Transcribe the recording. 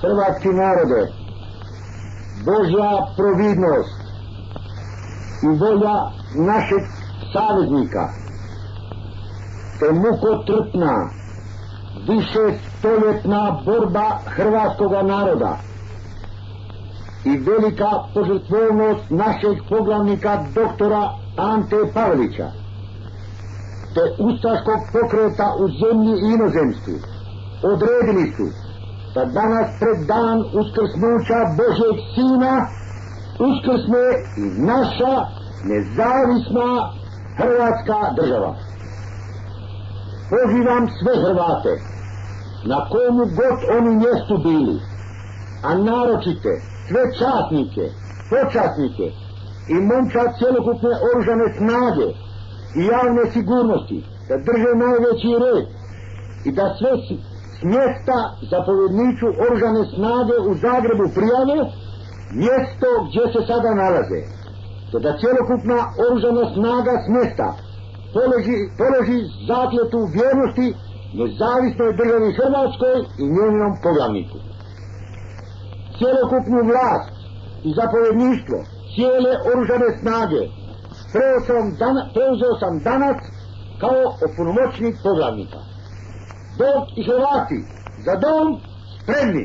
Hrvatski narode, Božja providnost i volja našeg saveznika, te mukotrpna, višestoljetna borba hrvatskoga naroda i velika požrtvovnost našeg poglavnika doktora Ante Pavelića, te ustaškog pokreta u zemlji i inozemstvu odredili su da danas pred dan uskrsnuća Božjeg Sina uskrsne i naša nezavisna Hrvatska država. Pozivam sve Hrvate, na komu god oni mjestu bili, a naročite sve časnike, počasnike i momčad cjelokupne oružane snage i javne sigurnosti, da drže najveći red i da sve s mjesta zapovjedniču oružane snage u Zagrebu prijave mjesto gdje se sada nalaze, te da cjelokupna oružana snaga s mjesta položi zakletu vjernosti nezavisnoj državi Hrvatskoj i njezinom poglavniku. Cjelokupnu vlast i zapovjedništvo cijele oružane snage preuzeo sam danas kao opunomoćnik poglavnika. Dok i Hrvati za dom spremni!